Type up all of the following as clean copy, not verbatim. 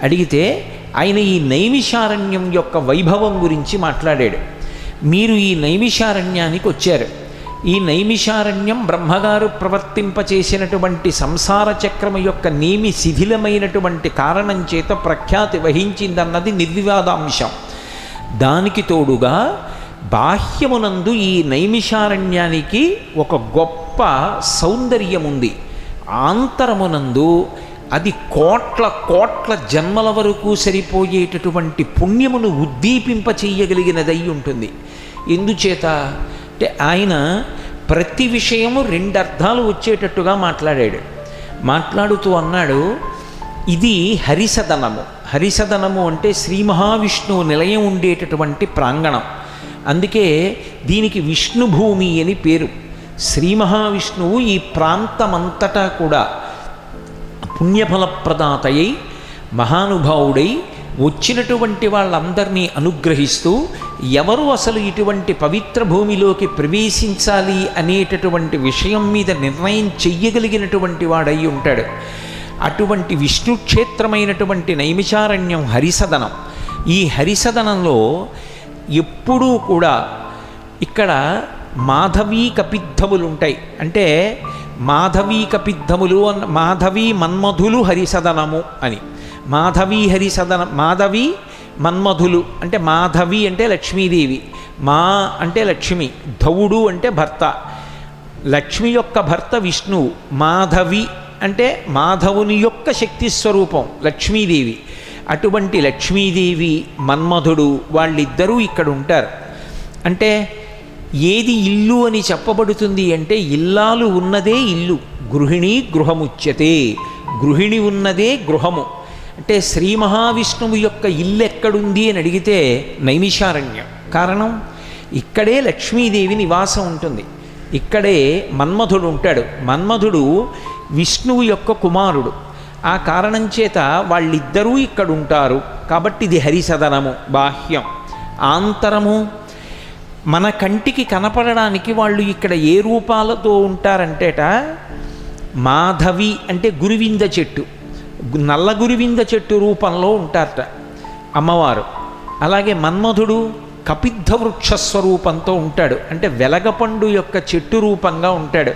అడిగితే ఆయన ఈ నైమిషారణ్యం యొక్క వైభవం గురించి మాట్లాడాడు. మీరు ఈ నైమిషారణ్యానికి వచ్చారు. ఈ నైమిషారణ్యం బ్రహ్మగారు ప్రవర్తింపచేసినటువంటి సంసార చక్రము యొక్క నేమి శిథిలమైనటువంటి కారణం చేత ప్రఖ్యాతి వహించిందన్నది నిర్వివాదాంశం. దానికి తోడుగా బాహ్యమునందు ఈ నైమిషారణ్యానికి ఒక గొప్ప సౌందర్యం ఉంది. ఆంతరమునందు అది కోట్ల కోట్ల జన్మల వరకు సరిపోయేటటువంటి పుణ్యమును ఉద్దీపింప చెయ్యగలిగినదై ఉంటుంది. ఎందుచేత అంటే ఆయన ప్రతి విషయము రెండు అర్థాలు వచ్చేటట్టుగా మాట్లాడాడు. మాట్లాడుతూ అన్నాడు, ఇది హరిసదనము. హరిసదనము అంటే శ్రీ మహావిష్ణువు నిలయం ఉండేటటువంటి ప్రాంగణం. అందుకే దీనికి విష్ణుభూమి అని పేరు. శ్రీ మహావిష్ణువు ఈ ప్రాంతమంతటా కూడా పుణ్యఫలప్రదాతయై మహానుభావుడై వచ్చినటువంటి వాళ్ళందరినీ అనుగ్రహిస్తూ ఎవరు అసలు ఇటువంటి పవిత్ర భూమిలోకి ప్రవేశించాలి అనేటటువంటి విషయం మీద నిర్ణయం చెయ్యగలిగినటువంటి వాడై ఉంటాడు. అటువంటి విష్ణు క్షేత్రమైనటువంటి నైమిషారణ్యం హరిసదనం. ఈ హరిసదనంలో ఎప్పుడూ కూడా ఇక్కడ మాధవీ కపిద్ధములు ఉంటాయి. అంటే మాధవీ కపిద్ధములు మాధవీ మన్మధులు హరిసదనము అని. మాధవీ హరిసదనం, మాధవీ మన్మధులు అంటే మాధవి అంటే లక్ష్మీదేవి, మా అంటే లక్ష్మి, ధవుడు అంటే భర్త, లక్ష్మి యొక్క భర్త విష్ణువు, మాధవి అంటే మాధవుని యొక్క శక్తి స్వరూపం లక్ష్మీదేవి. అటువంటి లక్ష్మీదేవి మన్మధుడు వాళ్ళిద్దరూ ఇక్కడ ఉంటారు. అంటే ఏది ఇల్లు అని చెప్పబడుతుంది అంటే ఇల్లాలు ఉన్నదే ఇల్లు. గృహిణి గృహముచ్యతే, గృహిణి ఉన్నదే గృహము. అంటే శ్రీ మహావిష్ణువు యొక్క ఇల్లు ఎక్కడుంది అని అడిగితే నైమిషారణ్యం. కారణం ఇక్కడే లక్ష్మీదేవి నివాసం ఉంటుంది, ఇక్కడే మన్మధుడు ఉంటాడు. మన్మధుడు విష్ణువు యొక్క కుమారుడు. ఆ కారణం చేత వాళ్ళిద్దరూ ఇక్కడ ఉంటారు. కాబట్టి ఇది హరిసదనము బాహ్యం. ఆంతరము మన కంటికి కనపడడానికి వాళ్ళు ఇక్కడ ఏ రూపాలతో ఉంటారంటేట, మాధవి అంటే గురువింద చెట్టు, నల్ల గురువింద చెట్టు రూపంలో ఉంటారట అమ్మవారు. అలాగే మన్మధుడు కపిద్ధ వృక్ష స్వరూపంతో ఉంటాడు, అంటే వెలగపండు యొక్క చెట్టు రూపంగా ఉంటాడు.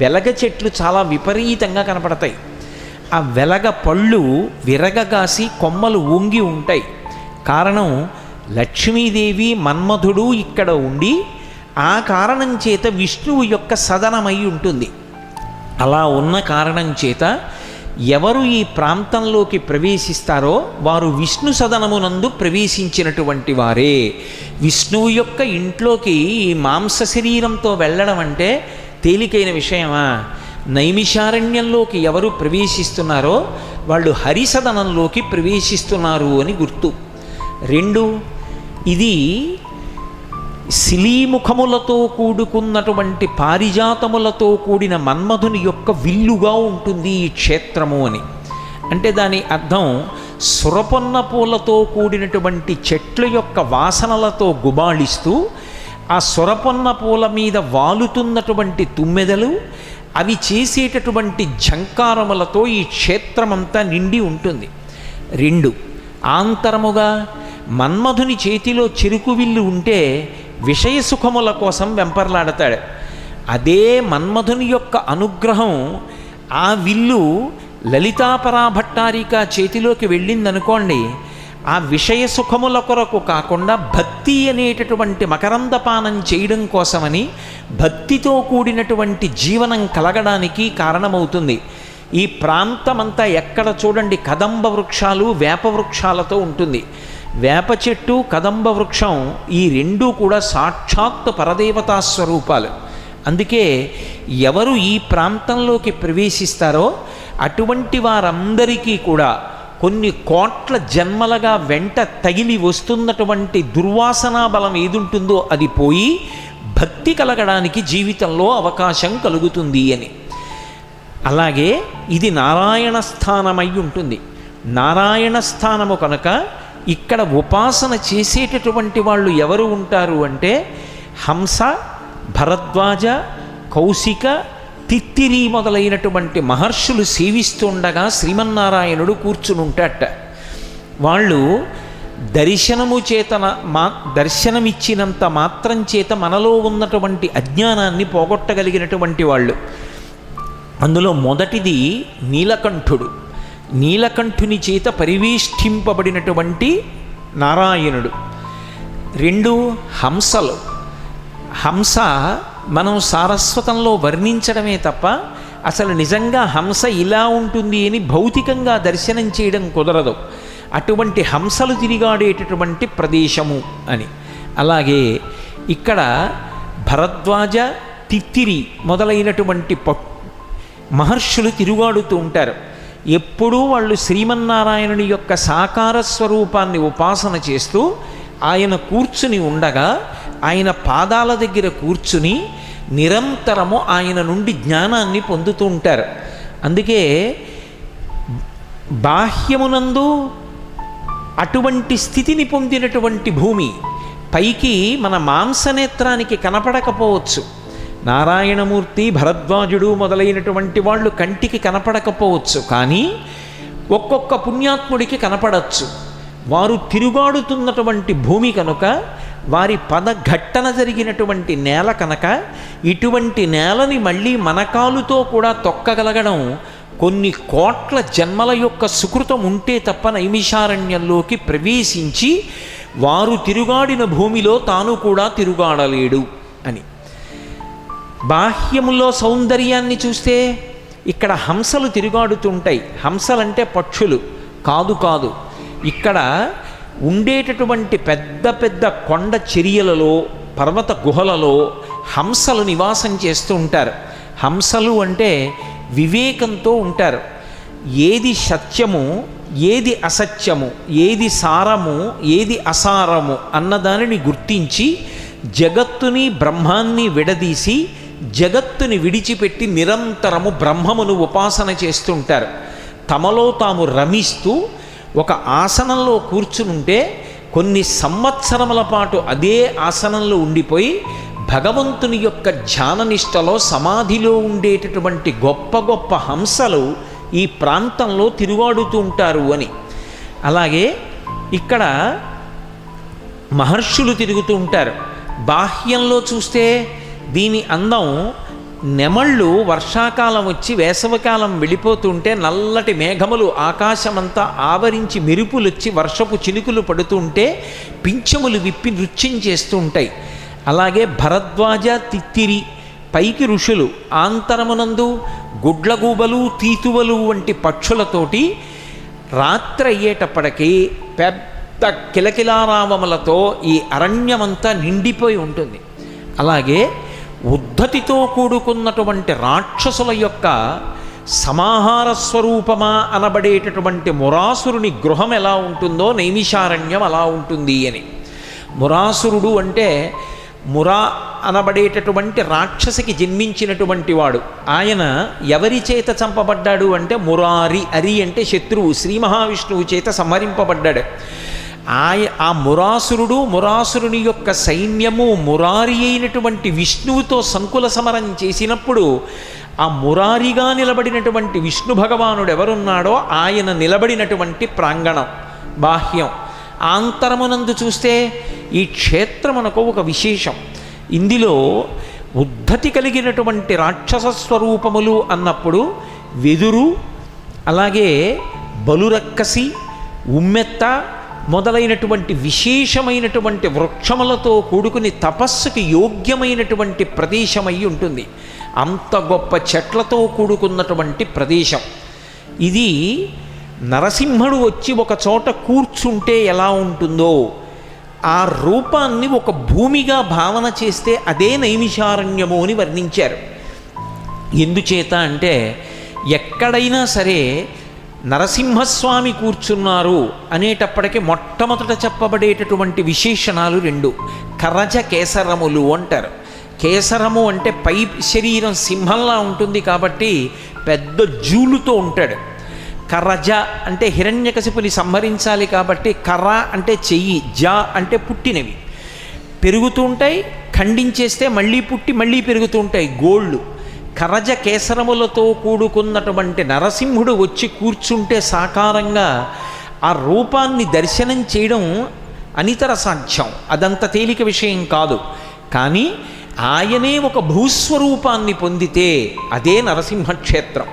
వెలగ చెట్లు చాలా విపరీతంగా కనపడతాయి. ఆ వెలగ పళ్ళు విరగగాసి కొమ్మలు వంగి ఉంటాయి. కారణం లక్ష్మీదేవి మన్మధుడు ఇక్కడ ఉండి ఆ కారణం చేత విష్ణువు యొక్క సదనమై ఉంటుంది. అలా ఉన్న కారణం చేత ఎవరు ఈ ప్రాంతంలోకి ప్రవేశిస్తారో వారు విష్ణు సదనమునందు ప్రవేశించినటువంటి వారే. విష్ణువు యొక్క ఇంట్లోకి ఈ మాంస శరీరంతో వెళ్ళడం అంటే తేలికైన విషయమా? నైమిషారణ్యంలోకి ఎవరు ప్రవేశిస్తున్నారో వాళ్ళు హరిసదనంలోకి ప్రవేశిస్తున్నారు అని గుర్తు. రెండు, ఇది శిలీముఖములతో కూడుకున్నటువంటి పారిజాతములతో కూడిన మన్మధుని యొక్క విల్లుగా ఉంటుంది ఈ క్షేత్రము అని. అంటే దాని అర్థం సురపొన్న పూలతో కూడినటువంటి చెట్ల యొక్క వాసనలతో గుబాళిస్తూ ఆ సురపొన్న పూల మీద వాలుతున్నటువంటి తుమ్మెదలు అవి చేసేటటువంటి ఝంకారములతో ఈ క్షేత్రమంతా నిండి ఉంటుంది. రెండు, ఆంతరముగా మన్మధుని చేతిలో చెరుకు విల్లు ఉంటే విషయ సుఖముల కోసం వెంపర్లాడతాడు. అదే మన్మధుని యొక్క అనుగ్రహం ఆ విల్లు లలితాపరాభట్టారిక చేతిలోకి వెళ్ళిందనుకోండి, ఆ విషయ సుఖముల కొరకు కాకుండా భక్తి అనేటటువంటి మకరందపానం చేయడం కోసమని భక్తితో కూడినటువంటి జీవనం కలగడానికి కారణమవుతుంది. ఈ ప్రాంతమంతా ఎక్కడ చూడండి కదంబ వృక్షాలు వేప వృక్షాలతో ఉంటుంది. వేప చెట్టు కదంబ వృక్షం ఈ రెండూ కూడా సాక్షాత్ పరదేవతా స్వరూపాలు. అందుకే ఎవరు ఈ ప్రాంతంలోకి ప్రవేశిస్తారో అటువంటి వారందరికీ కూడా కొన్ని కోట్ల జన్మలుగా వెంట తగిలి వస్తున్నటువంటి దుర్వాసనా బలం ఏదుంటుందో అది పోయి భక్తి కలగడానికి జీవితంలో అవకాశం కలుగుతుంది అని. అలాగే ఇది నారాయణ స్థానమై ఉంటుంది. నారాయణ స్థానము కనుక ఇక్కడ ఉపాసన చేసేటటువంటి వాళ్ళు ఎవరు ఉంటారు అంటే హంస, భరద్వాజ, కౌశిక, తిత్తిరి మొదలైనటువంటి మహర్షులు సేవిస్తుండగా శ్రీమన్నారాయణుడు కూర్చుని ఉంటాట. వాళ్ళు దర్శనమిచ్చినంత మాత్రం చేత మనలో ఉన్నటువంటి అజ్ఞానాన్ని పోగొట్టగలిగినటువంటి వాళ్ళు. అందులో మొదటిది నీలకంఠుడు. నీలకంఠుని చేత పరివేష్టింపబడినటువంటి నారాయణుడు. 2 హంసలు. హంస మనం సారస్వతంలో వర్ణించడమే తప్ప అసలు నిజంగా హంస ఇలా ఉంటుంది అని భౌతికంగా దర్శనం చేయడం కుదరదు. అటువంటి హంసలు తిరిగాడేటటువంటి ప్రదేశము అని. అలాగే ఇక్కడ భరద్వాజ, తిత్తిరి మొదలైనటువంటి మహర్షులు తిరుగాడుతూ ఉంటారు. ఎప్పుడూ వాళ్ళు శ్రీమన్నారాయణుని యొక్క సాకార స్వరూపాన్ని ఉపాసన చేస్తూ ఆయన కూర్చుని ఉండగా ఆయన పాదాల దగ్గర కూర్చుని నిరంతరము ఆయన నుండి జ్ఞానాన్ని పొందుతూ ఉంటారు. అందుకే బాహ్యమునందు అటువంటి స్థితిని పొందినటువంటి భూమి పైకి మన మాంసనేత్రానికి కనపడకపోవచ్చు. నారాయణమూర్తి, భరద్వాజుడు మొదలైనటువంటి వాళ్ళు కంటికి కనపడకపోవచ్చు, కానీ ఒక్కొక్క పుణ్యాత్ముడికి కనపడచ్చు. వారు తిరుగాడుతున్నటువంటి భూమి కనుక, వారి పదఘట్టన జరిగినటువంటి నేల కనుక, ఇటువంటి నేలని మళ్ళీ మన కాలుతో కూడా తొక్కగలగడం కొన్ని కోట్ల జన్మల యొక్క సుకృతం ఉంటే తప్ప నైమిషారణ్యంలోకి ప్రవేశించి వారు తిరుగాడిన భూమిలో తాను కూడా తిరుగాడలేడు అని. బాహ్యములో సౌందర్యాన్ని చూస్తే ఇక్కడ హంసలు తిరుగాడుతుంటాయి. హంసలంటే పక్షులు కాదు. ఇక్కడ ఉండేటటువంటి పెద్ద పెద్ద కొండ చర్యలలో, పర్వత గుహలలో హంసలు నివాసం చేస్తూ ఉంటారు. హంసలు అంటే వివేకంతో ఉంటారు. ఏది సత్యము, ఏది అసత్యము, ఏది సారము, ఏది అసారము అన్నదానిని గుర్తించి జగత్తుని బ్రహ్మాన్ని విడదీసి జగత్తుని విడిచిపెట్టి నిరంతరము బ్రహ్మమును ఉపాసన చేస్తుంటారు. తమలో తాము రమిస్తూ ఒక ఆసనంలో కూర్చునుంటే కొన్ని సంవత్సరముల పాటు అదే ఆసనంలో ఉండిపోయి భగవంతుని యొక్క ధ్యాననిష్టలో సమాధిలో ఉండేటటువంటి గొప్ప గొప్ప హంసలు ఈ ప్రాంతంలో తిరుగాడుతూ ఉంటారు అని. అలాగే ఇక్కడ మహర్షులు తిరుగుతూ ఉంటారు. బాహ్యంలో చూస్తే దీని అందం, నెమళ్ళు వర్షాకాలం వచ్చి వేసవికాలం వెళ్ళిపోతుంటే నల్లటి మేఘములు ఆకాశమంతా ఆవరించి మెరుపులు వచ్చి వర్షపు చినుకులు పడుతుంటే పింఛములు విప్పి నృత్యం చేస్తూ ఉంటాయి. అలాగే భరద్వాజ, తిత్తిరి పైకి ఋషులు, ఆంతరమునందు గుడ్లగూబలు, తీతువలు వంటి పక్షులతోటి రాత్రి అయ్యేటప్పటికీ పెద్ద కిలకిలారావములతో ఈ అరణ్యమంతా నిండిపోయి ఉంటుంది. అలాగే ఉద్ధతితో కూడుకున్నటువంటి రాక్షసుల యొక్క సమాహార స్వరూపమా అనబడేటటువంటి మురాసురుని గృహం ఎలా ఉంటుందో నైమిషారణ్యం అలా ఉంటుంది అని. మురాసురుడు అంటే మురా అనబడేటటువంటి రాక్షసికి జన్మించినటువంటి వాడు. ఆయన ఎవరి చేత చంపబడ్డాడు అంటే మురారి. అరి అంటే శత్రువు, శ్రీ మహావిష్ణువు చేత సంహరింపబడ్డాడు. ఆ మురాసురుడు, మురాసురుని యొక్క సైన్యము మురారి అయినటువంటి విష్ణువుతో సంకుల సమరం చేసినప్పుడు ఆ మురారిగా నిలబడినటువంటి విష్ణు భగవానుడు ఎవరున్నాడో ఆయన నిలబడినటువంటి ప్రాంగణం బాహ్యం. ఆంతరమునందు చూస్తే ఈ క్షేత్రమునకు ఒక విశేషం. ఇందులో ఉద్ధతి కలిగినటువంటి రాక్షస స్వరూపములు అన్నప్పుడు వెదురు, అలాగే బలురక్కసి, ఉమ్మెత్త మొదలైనటువంటి విశేషమైనటువంటి వృక్షములతో కూడుకుని తపస్సుకి యోగ్యమైనటువంటి ప్రదేశమై ఉంటుంది. అంత గొప్ప చెట్లతో కూడుకున్నటువంటి ప్రదేశం ఇది. నరసింహుడు వచ్చి ఒక చోట కూర్చుంటే ఎలా ఉంటుందో ఆ రూపాన్ని ఒక భూమిగా భావన చేస్తే అదే నైమిషారణ్యము అని వర్ణించారు. ఎందుచేత అంటే ఎక్కడైనా సరే నరసింహస్వామి కూర్చున్నారు అనేటప్పటికీ మొట్టమొదట చెప్పబడేటటువంటి విశేషణాలు 2. కరజ కేసరములు అంటారు. కేసరము అంటే పై శరీరం సింహంలా ఉంటుంది కాబట్టి పెద్ద జూలుతో ఉంటాడు. కరజ అంటే హిరణ్యకశిపుని సంహరించాలి కాబట్టి కర్ర అంటే చెయ్యి, జ అంటే పుట్టినవి, పెరుగుతూ ఉంటాయి, ఖండించేస్తే మళ్ళీ పుట్టి మళ్ళీ పెరుగుతూ ఉంటాయి గోళ్ళు. కరజ కేసరములతో కూడుకున్నటువంటి నరసింహుడు వచ్చి కూర్చుంటే సాకారంగా ఆ రూపాన్ని దర్శనం చేయడం అనితర సాధ్యం, అదంత తేలిక విషయం కాదు. కానీ ఆయనే ఒక భూస్వరూపాన్ని పొందితే అదే నరసింహక్షేత్రం,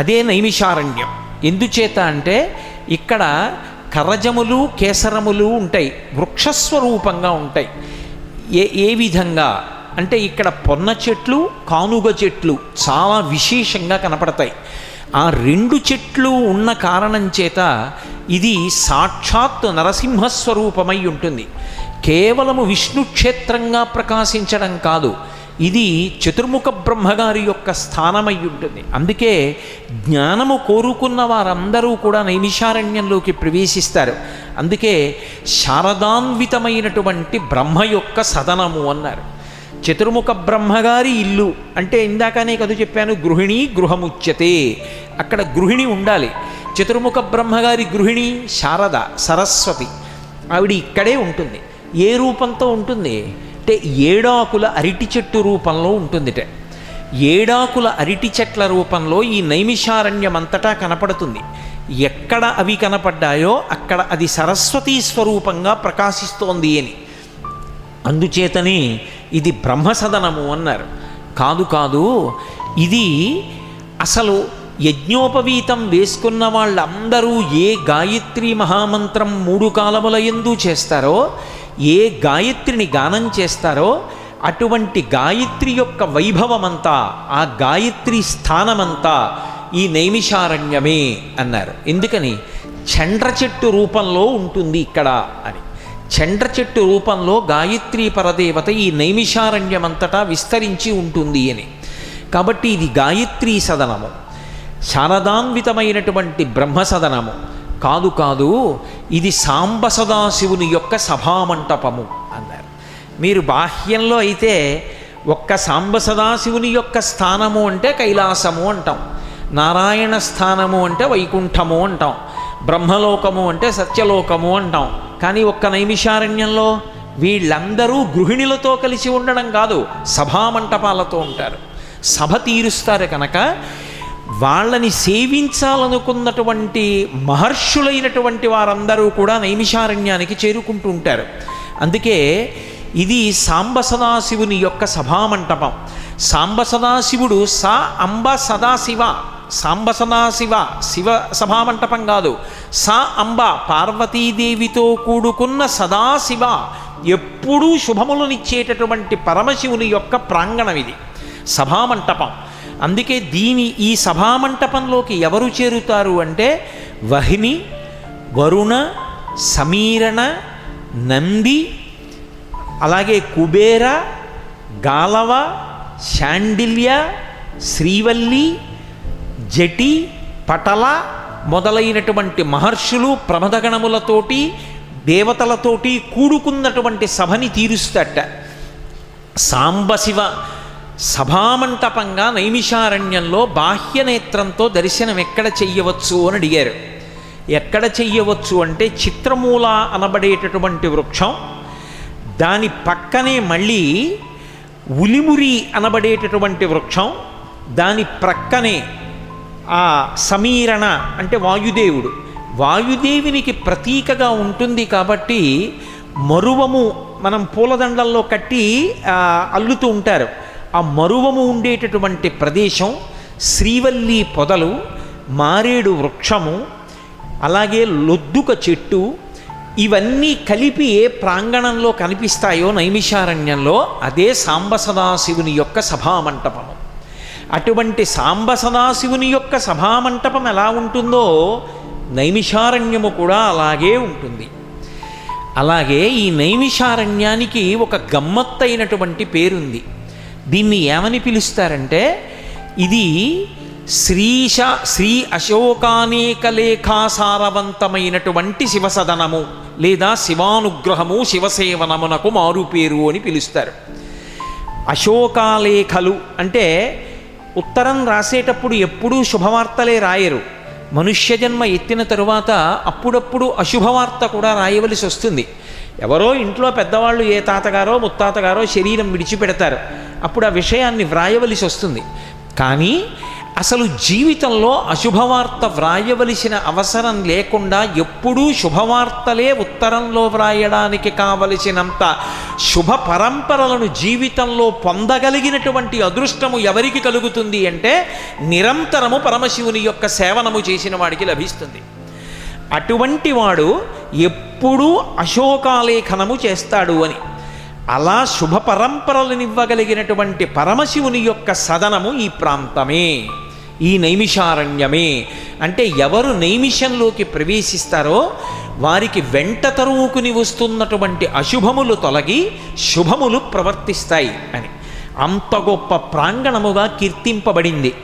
అదే నైమిషారణ్యం. ఎందుచేత అంటే ఇక్కడ కరజములు కేసరములు ఉంటాయి, వృక్షస్వరూపంగా ఉంటాయి. ఏ విధంగా అంటే ఇక్కడ పొన్న చెట్లు కానుగ చెట్లు చాలా విశేషంగా కనపడతాయి. ఆ రెండు చెట్లు ఉన్న కారణం చేత ఇది సాక్షాత్ నరసింహస్వరూపమై ఉంటుంది. కేవలము విష్ణు క్షేత్రంగా ప్రకాశించడం కాదు, ఇది చతుర్ముఖ బ్రహ్మగారి యొక్క స్థానమై ఉంటుంది. అందుకే జ్ఞానము కోరుకున్న వారందరూ కూడా నైమిషారణ్యంలోకి ప్రవేశిస్తారు. అందుకే శారదాన్వితమైనటువంటి బ్రహ్మ యొక్క సదనము అన్నారు. చతుర్ముఖ బ్రహ్మగారి ఇల్లు అంటే ఇందాకనే కదా చెప్పాను, గృహిణి గృహముచ్యతే, అక్కడ గృహిణి ఉండాలి. చతుర్ముఖ బ్రహ్మగారి గృహిణి శారద సరస్వతి, ఆవిడ ఇక్కడే ఉంటుంది. ఏ రూపంతో ఉంటుంది అంటే ఏడాకుల అరటి చెట్టు రూపంలో ఉంటుందిట. ఏడాకుల అరటి చెట్ల రూపంలో ఈ నైమిషారణ్యం అంతటా కనపడుతుంది. ఎక్కడ అవి కనపడ్డాయో అక్కడ అది సరస్వతీ స్వరూపంగా ప్రకాశిస్తోంది అని. అందుచేతనే ఇది బ్రహ్మసదనము అన్నారు. కాదు కాదు, ఇది అసలు యజ్ఞోపవీతం వేసుకున్న వాళ్ళందరూ ఏ గాయత్రి మహామంత్రం 3 కాలముల యందు చేస్తారో, ఏ గాయత్రిని గానం చేస్తారో అటువంటి గాయత్రి యొక్క వైభవమంతా, ఆ గాయత్రి స్థానమంతా ఈ నైమిషారణ్యమే అన్నారు. ఎందుకని? చండ్ర చెట్టు రూపంలో ఉంటుంది ఇక్కడ అని. చండ్ర చెట్టు రూపంలో గాయత్రీ పరదేవత ఈ నైమిషారణ్యమంతటా విస్తరించి ఉంటుంది అని. కాబట్టి ఇది గాయత్రీ సదనము, శారదాన్వితమైనటువంటి బ్రహ్మసదనము. కాదు కాదు, ఇది సాంబ సదాశివుని యొక్క సభామంటపము అన్నారు. మీరు బాహ్యంలో అయితే ఒక్క సాంబ సదాశివుని యొక్క స్థానము అంటే కైలాసము అంటాం, నారాయణ స్థానము అంటే వైకుంఠము అంటాం, బ్రహ్మలోకము అంటే సత్యలోకము అంటాం. కానీ ఒక్క నైమిషారణ్యంలో వీళ్ళందరూ గృహిణులతో కలిసి ఉండడం కాదు, సభామంటపాలతో ఉంటారు, సభ తీరుస్తారు. కనుక వాళ్ళని సేవించాలనుకున్నటువంటి మహర్షులైనటువంటి వారందరూ కూడా నైమిషారణ్యానికి చేరుకుంటూ ఉంటారు. అందుకే ఇది సాంబ సదాశివుని యొక్క సభామంటపం. సాంబ సదాశివుడు అంబ సదాశివ, సాంబ సదాశివ శివ సభామంటపం కాదు, అంబ పార్వతీదేవితో కూడుకున్న సదాశివ, ఎప్పుడూ శుభములనిచ్చేటటువంటి పరమశివుని యొక్క ప్రాంగణం ఇది సభామంటపం. అందుకే ఈ సభామంటపంలోకి ఎవరు చేరుతారు అంటే వహిని, వరుణ, సమీరణ, నంది, అలాగే కుబేర, గాలవ, శాండిల్య, శ్రీవల్లి, జటి, పటల మొదలైనటువంటి మహర్షులు ప్రమదగణములతోటి దేవతలతోటి కూడుకున్నటువంటి సభని తీరుస్తట. సాంబశివ సభామంటపంగా నైమిషారణ్యంలో బాహ్యనేత్రంతో దర్శనం ఎక్కడ చెయ్యవచ్చు అని అడిగారు. ఎక్కడ చెయ్యవచ్చు అంటే చిత్రమూల అనబడేటటువంటి వృక్షం, దాని పక్కనే మళ్ళీ ఉలిమురి అనబడేటటువంటి వృక్షం, దాని ప్రక్కనే ఆ సమీరణ అంటే వాయుదేవుడు, వాయుదేవునికి ప్రతీకగా ఉంటుంది. కాబట్టి మరువము మనం పూలదండల్లో కట్టి అల్లుతూ ఉంటారు. ఆ మరువము ఉండేటటువంటి ప్రదేశం, శ్రీవల్లి పొదలు, మారేడు వృక్షము, అలాగే లొద్దుక చెట్టు, ఇవన్నీ కలిపి ఏ ప్రాంగణంలో కనిపిస్తాయో నైమిషారణ్యంలో అదే సాంబ సదాశివుని యొక్క సభామంటపము. అటువంటి సాంబ సదాశివుని యొక్క సభామంటపం ఎలా ఉంటుందో నైమిషారణ్యము కూడా అలాగే ఉంటుంది. అలాగే ఈ నైమిషారణ్యానికి ఒక గమ్మత్తైనటువంటి పేరుంది. దీన్ని ఏమని పిలుస్తారంటే ఇది శ్రీ అశోకానేకలేఖాసారవంతమైనటువంటి శివసదనము లేదా శివానుగ్రహము శివసేవనమునకు మారుపేరు అని పిలుస్తారు. అశోకాలేఖలు అంటే ఉత్తరం రాసేటప్పుడు ఎప్పుడూ శుభవార్తలే రాయరు. మనుష్య జన్మ ఎత్తిన తరువాత అప్పుడప్పుడు అశుభవార్త కూడా రాయవలసి వస్తుంది. ఎవరో ఇంట్లో పెద్దవాళ్ళు, ఏ తాతగారో ముత్తాతగారో శరీరం విడిచిపెడతారు, అప్పుడు ఆ విషయాన్ని వ్రాయవలసి వస్తుంది. కానీ అసలు జీవితంలో అశుభవార్త వ్రాయవలసిన అవసరం లేకుండా ఎప్పుడూ శుభవార్తలే ఉత్తరంలో వ్రాయడానికి కావలసినంత శుభ పరంపరలను జీవితంలో పొందగలిగినటువంటి అదృష్టము ఎవరికి కలుగుతుంది అంటే నిరంతరము పరమశివుని యొక్క సేవనము చేసిన వాడికి లభిస్తుంది. అటువంటి వాడు ఎప్పుడూ అశోకాలేఖనము చేస్తాడు అని. అలా శుభ పరంపరలనివ్వగలిగినటువంటి పరమశివుని యొక్క సదనము ఈ ప్రాంతమే, ఈ నైమిషారణ్యమే. అంటే ఎవరు నైమిషంలోకి ప్రవేశిస్తారో వారికి వెంట తరువుకుని వస్తున్నటువంటి అశుభములు తొలగి శుభములు ప్రవర్తిస్తాయి అని అంత గొప్ప ప్రాంగణముగా కీర్తింపబడింది.